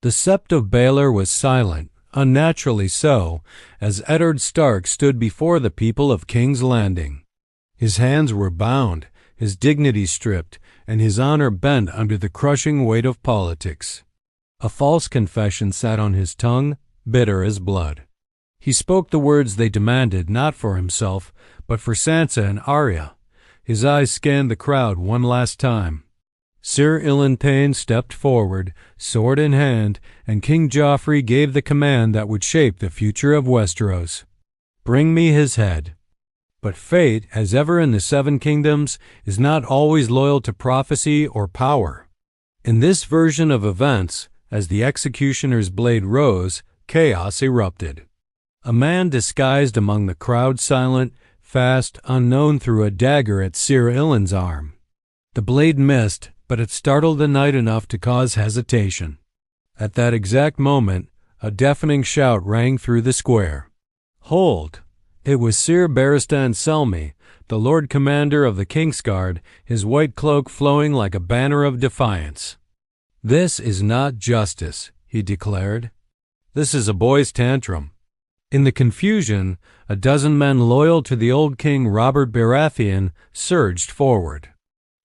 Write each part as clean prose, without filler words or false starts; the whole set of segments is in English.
The Sept of Baelor was silent, unnaturally so, as Eddard Stark stood before the people of King's Landing. His hands were bound, his dignity stripped, and his honor bent under the crushing weight of politics. A false confession sat on his tongue, bitter as blood. He spoke the words they demanded, not for himself, but for Sansa and Arya. His eyes scanned the crowd one last time. Sir Ilyn stepped forward, sword in hand, and King Joffrey gave the command that would shape the future of Westeros. "Bring me his head." But fate, as ever in the Seven Kingdoms, is not always loyal to prophecy or power. In this version of events, as the executioner's blade rose, chaos erupted. A man disguised among the crowd, silent, fast, unknown, threw a dagger at Sir Ilyn's arm. The blade missed, but it startled the knight enough to cause hesitation. At that exact moment, a deafening shout rang through the square. "Hold!" It was Sir Barristan Selmy, the Lord Commander of the Kingsguard, his white cloak flowing like a banner of defiance. "This is not justice," he declared. "This is a boy's tantrum." In the confusion, a dozen men loyal to the old king Robert Baratheon surged forward.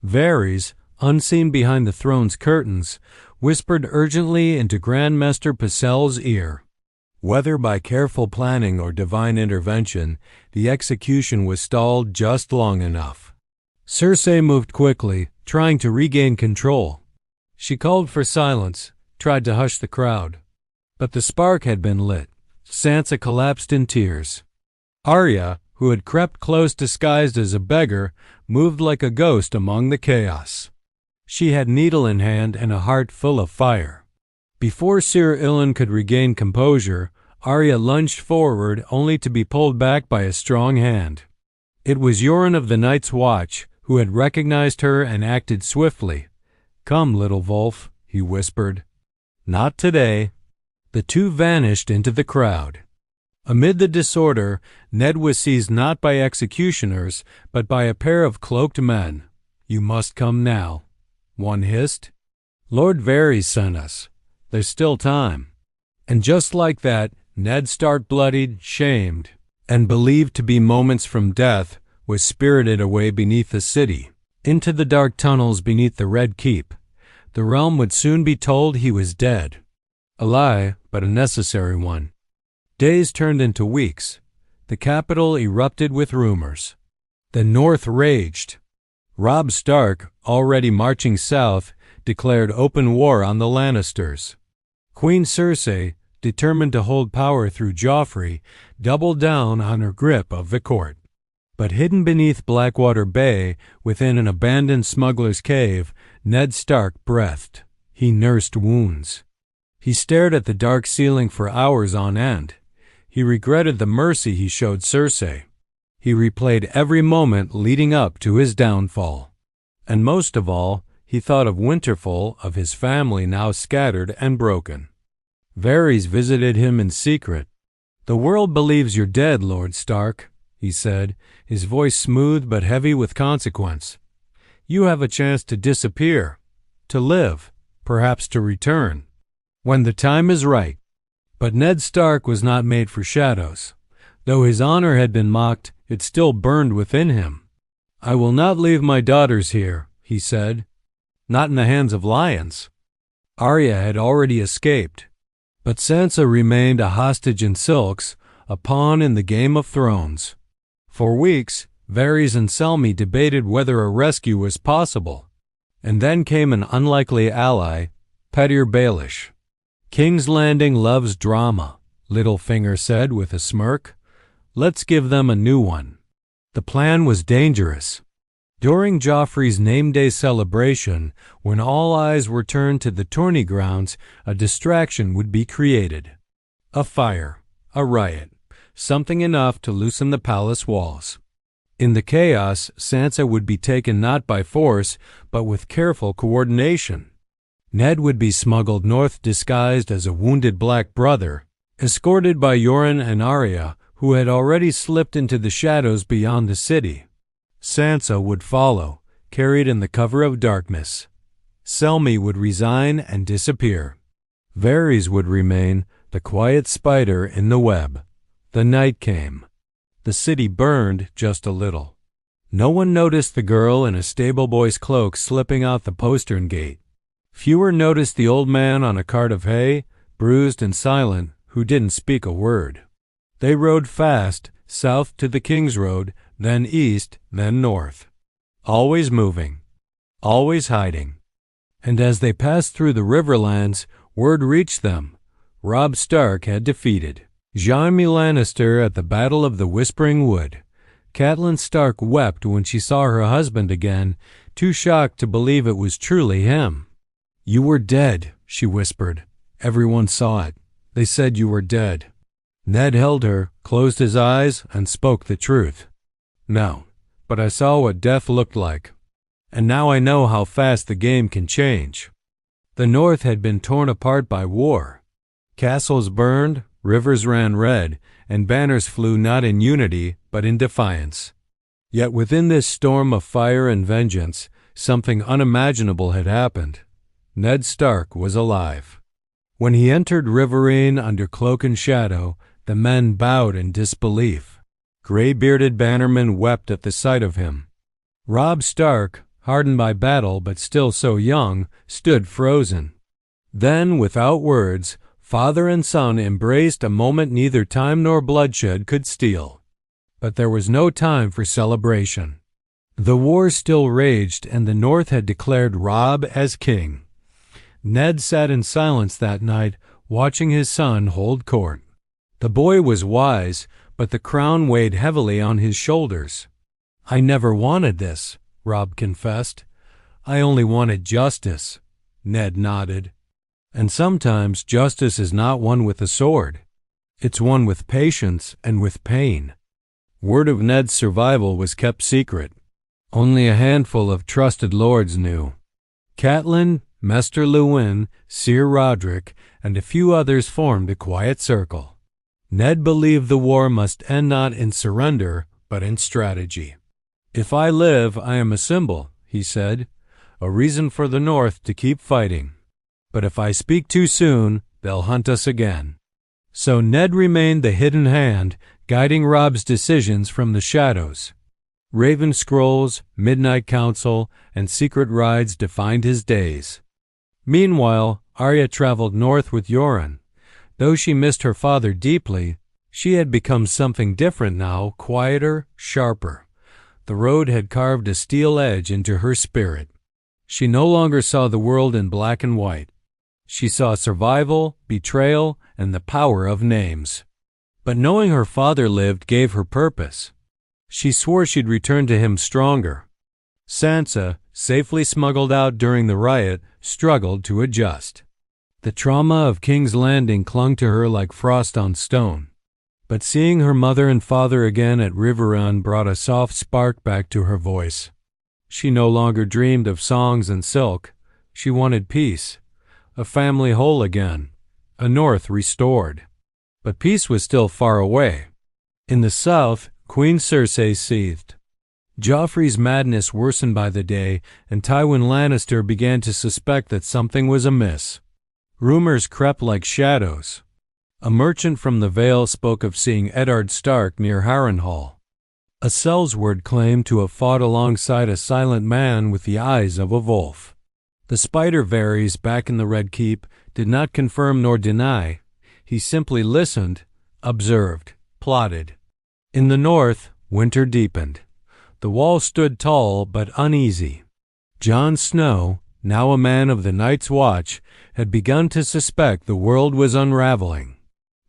Varys, unseen behind the throne's curtains, whispered urgently into Grand Maester Pycelle's ear. Whether by careful planning or divine intervention, the execution was stalled just long enough. Cersei moved quickly, trying to regain control. She called for silence, tried to hush the crowd. But the spark had been lit. Sansa collapsed in tears. Arya, who had crept close disguised as a beggar, moved like a ghost among the chaos. She had needle in hand and a heart full of fire. Before Sir Ilyn could regain composure, Arya lunged forward only to be pulled back by a strong hand. It was Yoren of the Night's Watch, who had recognized her and acted swiftly. "Come, little Wolf," he whispered. "Not today." The two vanished into the crowd. Amid the disorder, Ned was seized not by executioners, but by a pair of cloaked men. "You must come now," one hissed. "Lord Varys sent us. There's still time." And just like that, Ned Stark, bloodied, shamed, and believed to be moments from death, was spirited away beneath the city, into the dark tunnels beneath the Red Keep. The realm would soon be told he was dead. A lie, but a necessary one. Days turned into weeks. The capital erupted with rumors. The North raged. Robb Stark, already marching south, declared open war on the Lannisters. Queen Cersei, determined to hold power through Joffrey, doubled down on her grip of the court. But hidden beneath Blackwater Bay, within an abandoned smuggler's cave, Ned Stark breathed. He nursed wounds. He stared at the dark ceiling for hours on end. He regretted the mercy he showed Cersei. He replayed every moment leading up to his downfall. And most of all, he thought of Winterfell, of his family now scattered and broken. Varys visited him in secret. "The world believes you're dead, Lord Stark," he said, his voice smooth but heavy with consequence. "You have a chance to disappear, to live, perhaps to return, when the time is right." But Ned Stark was not made for shadows. Though his honor had been mocked, it still burned within him. "I will not leave my daughters here," he said. "Not in the hands of lions." Arya had already escaped. But Sansa remained a hostage in silks, a pawn in the Game of Thrones. For weeks, Varys and Selmy debated whether a rescue was possible. And then came an unlikely ally, Petyr Baelish. "King's Landing loves drama," Littlefinger said with a smirk. "Let's give them a new one." The plan was dangerous. During Joffrey's name day celebration, when all eyes were turned to the tourney grounds, a distraction would be created. A fire, a riot, something enough to loosen the palace walls. In the chaos, Sansa would be taken not by force, but with careful coordination. Ned would be smuggled north disguised as a wounded black brother, escorted by Yoren and Arya, who had already slipped into the shadows beyond the city. Sansa would follow, carried in the cover of darkness. Selmy would resign and disappear. Varys would remain, the quiet spider in the web. The night came. The city burned just a little. No one noticed the girl in a stable boy's cloak slipping out the postern gate. Fewer noticed the old man on a cart of hay, bruised and silent, who didn't speak a word. They rode fast, south to the King's Road, then east, then north. Always moving, always hiding. And as they passed through the Riverlands, word reached them. Robb Stark had defeated Jaime Lannister at the Battle of the Whispering Wood. Catelyn Stark wept when she saw her husband again, too shocked to believe it was truly him. "You were dead," she whispered. "Everyone saw it. They said you were dead." Ned held her, closed his eyes, and spoke the truth. "No, but I saw what death looked like. And now I know how fast the game can change." The North had been torn apart by war. Castles burned, rivers ran red, and banners flew not in unity, but in defiance. Yet within this storm of fire and vengeance, something unimaginable had happened. Ned Stark was alive. When he entered Riverrun under cloak and shadow, the men bowed in disbelief. Gray-bearded bannermen wept at the sight of him. Robb Stark, hardened by battle but still so young, stood frozen. Then, without words, father and son embraced a moment neither time nor bloodshed could steal. But there was no time for celebration. The war still raged, and the North had declared Robb as king. Ned sat in silence that night, watching his son hold court. The boy was wise, but the crown weighed heavily on his shoulders. "I never wanted this," Robb confessed. "I only wanted justice." Ned nodded. "And sometimes justice is not won with a sword. It's won with patience and with pain." Word of Ned's survival was kept secret. Only a handful of trusted lords knew. Catelyn, Maester Luwin, Sir Roderick, and a few others formed a quiet circle. Ned believed the war must end not in surrender, but in strategy. "If I live, I am a symbol," he said, "a reason for the North to keep fighting. But if I speak too soon, they'll hunt us again." So Ned remained the hidden hand, guiding Robb's decisions from the shadows. Raven scrolls, midnight council, and secret rides defined his days. Meanwhile, Arya traveled north with Yoren. Though she missed her father deeply, she had become something different now, quieter, sharper. The road had carved a steel edge into her spirit. She no longer saw the world in black and white. She saw survival, betrayal, and the power of names. But knowing her father lived gave her purpose. She swore she'd return to him stronger. Sansa, safely smuggled out during the riot, struggled to adjust. The trauma of King's Landing clung to her like frost on stone. But seeing her mother and father again at Riverrun brought a soft spark back to her voice. She no longer dreamed of songs and silk. She wanted peace, a family whole again, a North restored. But peace was still far away. In the south, Queen Cersei seethed. Joffrey's madness worsened by the day, and Tywin Lannister began to suspect that something was amiss. Rumors crept like shadows. A merchant from the Vale spoke of seeing Eddard Stark near Harrenhal. A Sellsword claimed to have fought alongside a silent man with the eyes of a wolf. The Spider Varys back in the Red Keep did not confirm nor deny. He simply listened, observed, plotted. In the north, winter deepened. The wall stood tall but uneasy. Jon Snow, now a man of the Night's Watch, had begun to suspect the world was unraveling.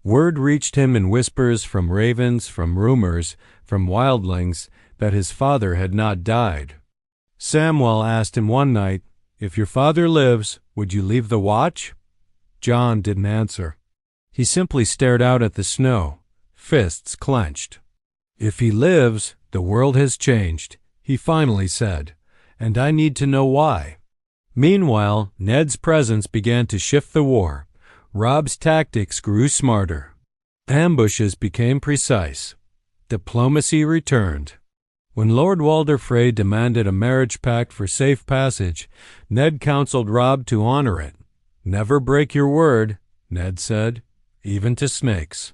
Word reached him in whispers from ravens, from rumors, from wildlings, that his father had not died. Samwell asked him one night, "If your father lives, would you leave the watch?" Jon didn't answer. He simply stared out at the snow, fists clenched. "If he lives, the world has changed," he finally said, "and I need to know why." Meanwhile, Ned's presence began to shift the war. Robb's tactics grew smarter. Ambushes became precise. Diplomacy returned. When Lord Walder Frey demanded a marriage pact for safe passage, Ned counseled Robb to honor it. Never break your word, Ned said. "Even to snakes."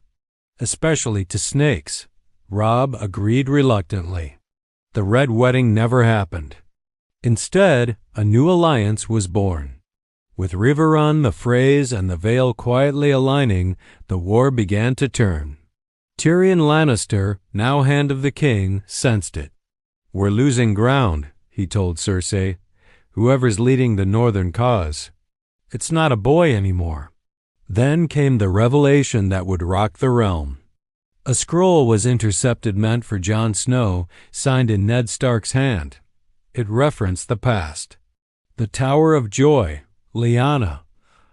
"Especially to snakes," Robb agreed reluctantly. The Red Wedding never happened. Instead, a new alliance was born. With Riverrun, the Freys, and the Vale quietly aligning, the war began to turn. Tyrion Lannister, now Hand of the King, sensed it. "We're losing ground," he told Cersei. "Whoever's leading the northern cause. It's not a boy anymore." Then came the revelation that would rock the realm. A scroll was intercepted meant for Jon Snow, signed in Ned Stark's hand. It referenced the past. The Tower of Joy, Lyanna,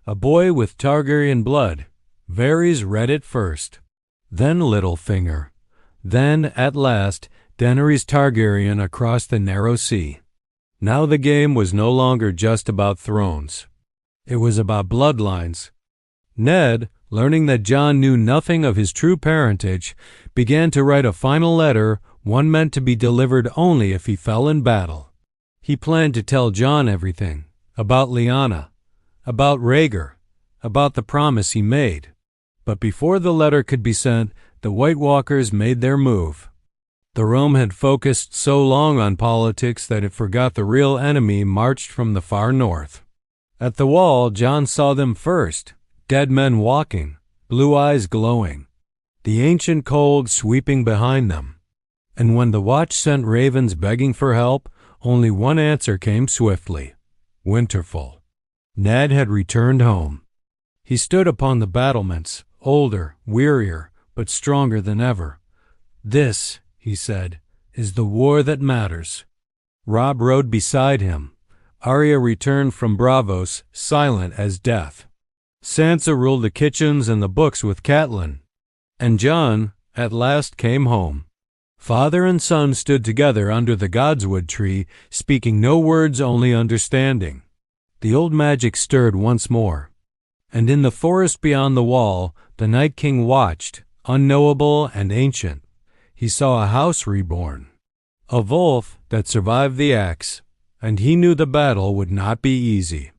a boy with Targaryen blood. Varys read it first. Then Littlefinger. Then, at last, Daenerys Targaryen across the narrow sea. Now the game was no longer just about thrones. It was about bloodlines. Ned, learning that Jon knew nothing of his true parentage, began to write a final letter, one meant to be delivered only if he fell in battle. He planned to tell Jon everything, about Lyanna, about Rhaegar, about the promise he made. But before the letter could be sent, the White Walkers made their move. The realm had focused so long on politics that it forgot the real enemy marched from the far north. At the wall, Jon saw them first, dead men walking, blue eyes glowing, the ancient cold sweeping behind them. And when the watch sent ravens begging for help, only one answer came swiftly: Winterfell. Ned had returned home. He stood upon the battlements, older, wearier, but stronger than ever. "This," he said, "is the war that matters." Robb rode beside him. Arya returned from Braavos, silent as death. Sansa ruled the kitchens and the books with Catelyn. And Jon, at last, came home. Father and son stood together under the godswood tree, speaking no words, only understanding. The old magic stirred once more. And in the forest beyond the wall, the Night King watched, unknowable and ancient. He saw a house reborn, a Wolf that survived the axe, and he knew the battle would not be easy.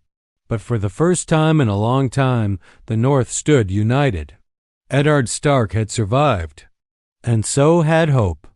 But for the first time in a long time, the North stood united. Eddard Stark had survived, and so had hope.